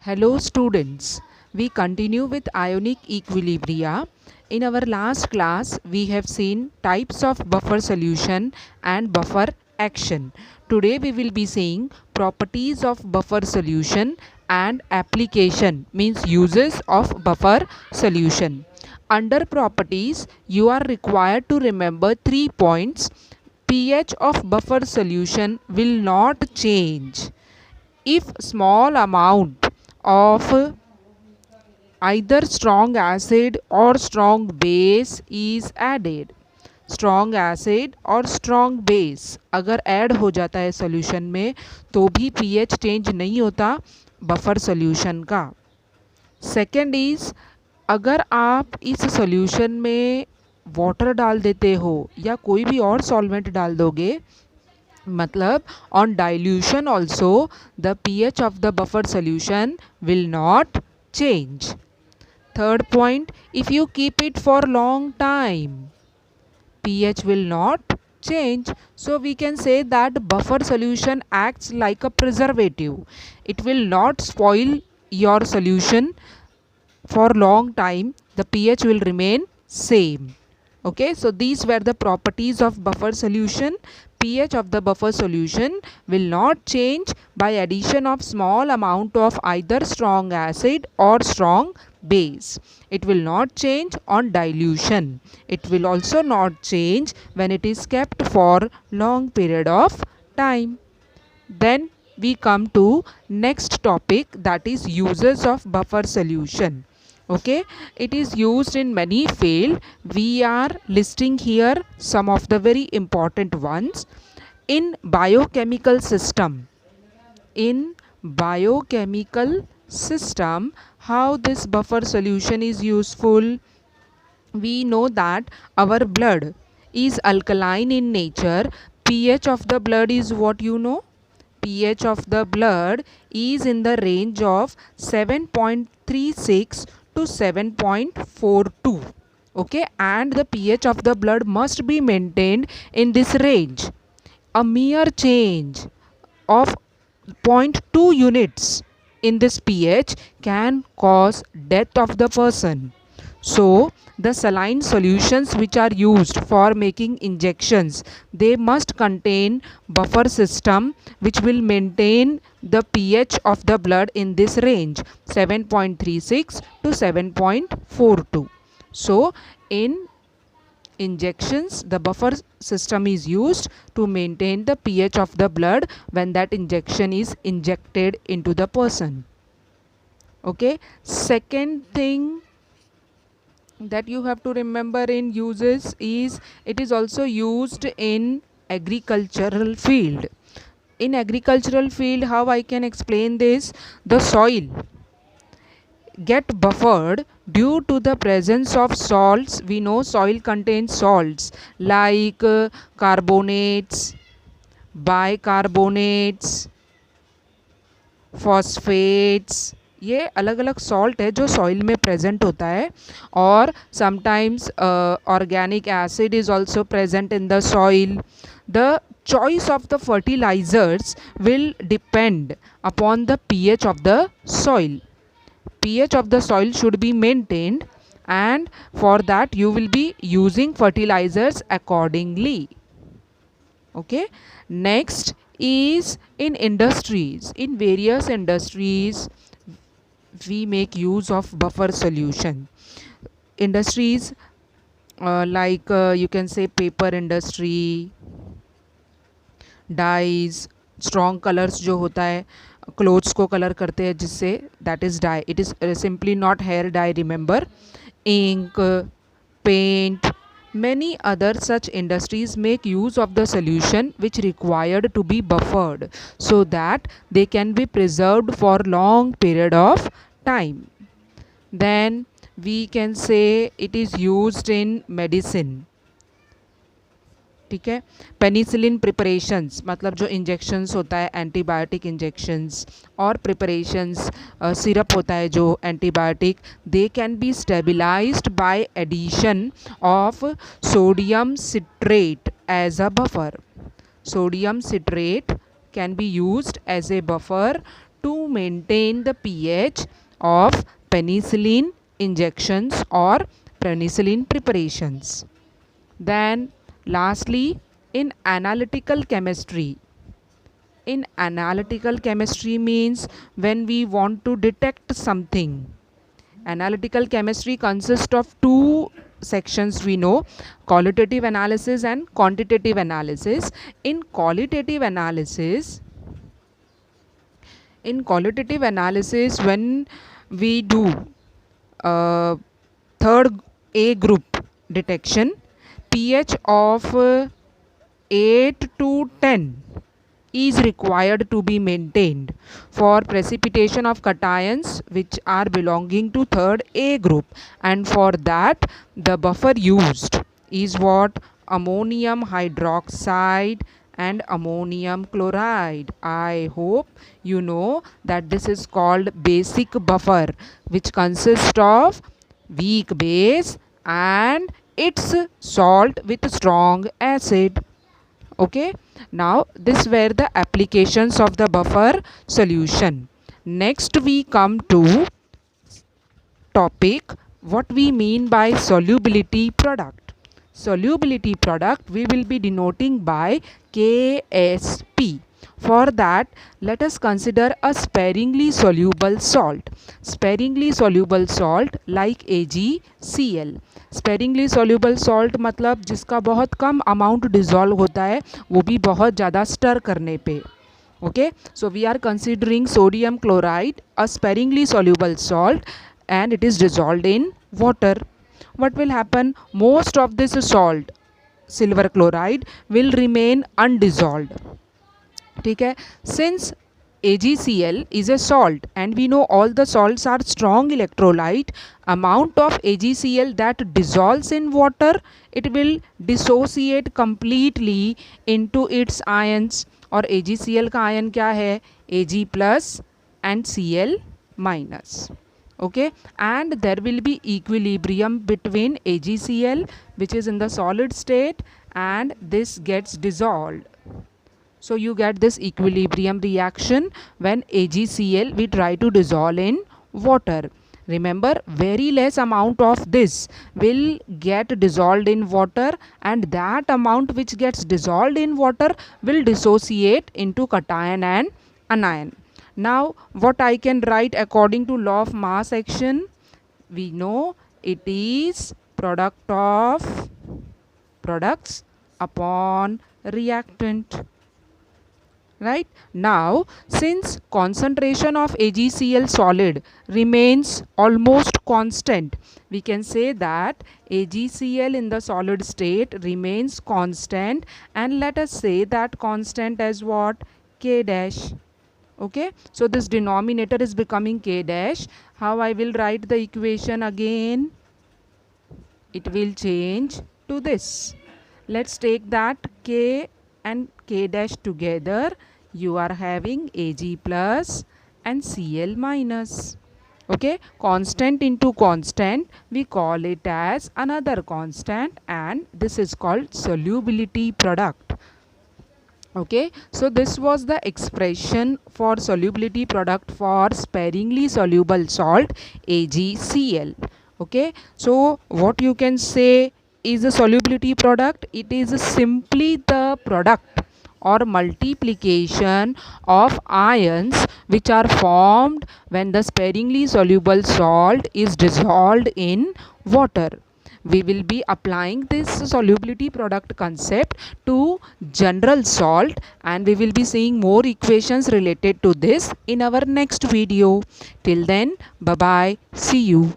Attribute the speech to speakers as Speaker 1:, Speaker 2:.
Speaker 1: Hello students, we continue with ionic equilibria. In our last class, we have seen types of buffer solution and buffer action. Today we will be seeing properties of buffer solution and application, means uses of buffer solution. Under properties, you are required to remember 3 points. pH of buffer solution will not change if small amount of either strong acid or strong base is added. Strong acid और strong base अगर add हो जाता है solution में तो भी pH change नहीं होता बफर सोल्यूशन का. सेकेंड इज, अगर आप इस सोल्यूशन में वाटर डाल देते हो या कोई भी और सॉल्वेंट डाल दोगे, मतलब on dilution also the pH of the buffer solution will not change. Third point, if you keep it for long time, pH will not change. So we can say that buffer solution acts like a preservative. It will not spoil your solution for long time. The pH will remain same. Okay, so these were the properties of buffer solution. pH of the buffer solution will not change by addition of small amount of either strong acid or strong base. It will not change on dilution. It will also not change when it is kept for long period of time. Then we come to next topic, that is uses of buffer solution. Okay, it is used in many field. We are listing here some of the very important ones. In biochemical system, how this buffer solution is useful? We know that our blood is alkaline in nature. pH of the blood is what you know? pH of the blood is in the range of 7.36 to 7.42. Okay, and the pH of the blood must be maintained in this range. A mere change of 0.2 units in this pH can cause death of the person. So the saline solutions which are used for making injections, they must contain buffer system which will maintain the pH of the blood in this range 7.36 to 7.42. So in injections, the buffer system is used to maintain the pH of the blood when that injection is injected into the person. Okay, second thing that you have to remember in uses is it is also used in agricultural field. In agricultural field, how I can explain this? The soil get buffered due to the presence of salts. We know soil contains salts like carbonates, bicarbonates, phosphates, ये अलग अलग salt है जो soil में present होता है. और sometimes organic acid is also present in the soil. The choice of the fertilizers will depend upon the pH of the soil. pH of the soil should be maintained, and for that you will be using fertilizers accordingly. Okay, next is in industries. In various industries we make use of buffer solution. Industries like you can say paper industry, dyes, strong colors जो होता है clothes को colour करते हैं जिससे, that is dye. It is simply not hair dye, remember. Ink, paint, many other such industries make use of the solution which required to be buffered so that they can be preserved for long period of time. Then we can say it is used in medicine. ठीक है, penicillin preparations, मतलब जो injections होता है antibiotic injections और preparations syrup होता है जो antibiotic, they can be stabilised by addition of sodium citrate as a buffer. Sodium citrate can be used as a buffer to maintain the pH of penicillin injections or penicillin preparations. Then lastly, in analytical chemistry. In analytical chemistry means when we want to detect something. Analytical chemistry consists of two sections, we know, qualitative analysis and quantitative analysis. In qualitative analysis, when we do third A group detection, pH of 8 to 10 is required to be maintained for precipitation of cations which are belonging to third A group, and for that the buffer used is what? Ammonium hydroxide and ammonium chloride. I hope you know that this is called basic buffer, which consists of weak base and its salt with strong acid. Okay, now this were the applications of the buffer solution. Next we come to topic what we mean by solubility product. Solubility product we will be denoting by KSP. For that, let us consider a sparingly soluble salt. Sparingly soluble salt like AgCl. Sparingly soluble salt मतलब जिसका बहुत कम amount dissolve होता है, वो भी बहुत ज़्यादा stir करने पे. Okay, so we are considering sodium chloride, a sparingly soluble salt, and it is dissolved in water. What will happen? Most of this salt, silver chloride, will remain undissolved. ठीक है, since AgCl is a salt and we know all the salts are strong electrolyte, amount of AgCl that dissolves in water, it will dissociate completely into its ions. और AgCl का ion क्या है? Ag plus and Cl minus. Okay, and there will be equilibrium between AgCl, which is in the solid state, and this gets dissolved. So you get this equilibrium reaction when AgCl we try to dissolve in water. Remember, very less amount of this will get dissolved in water, and that amount which gets dissolved in water will dissociate into cation and anion. Now what I can write according to law of mass action? We know it is product of products upon reactant. Right? Now, since concentration of AgCl solid remains almost constant, we can say that AgCl in the solid state remains constant, and let us say that constant as what? K dash. Okay, so this denominator is becoming K dash. How I will write the equation again? It will change to this. Let's take that K and K dash together. You are having Ag plus and Cl minus. Okay, constant into constant, we call it as another constant, and this is called solubility product. Okay, so this was the expression for solubility product for sparingly soluble salt AgCl. Okay, so what you can say is a solubility product? It is simply the product or multiplication of ions which are formed when the sparingly soluble salt is dissolved in water. We will be applying this solubility product concept to general salt, and we will be seeing more equations related to this in our next video. Till then, bye bye, see you.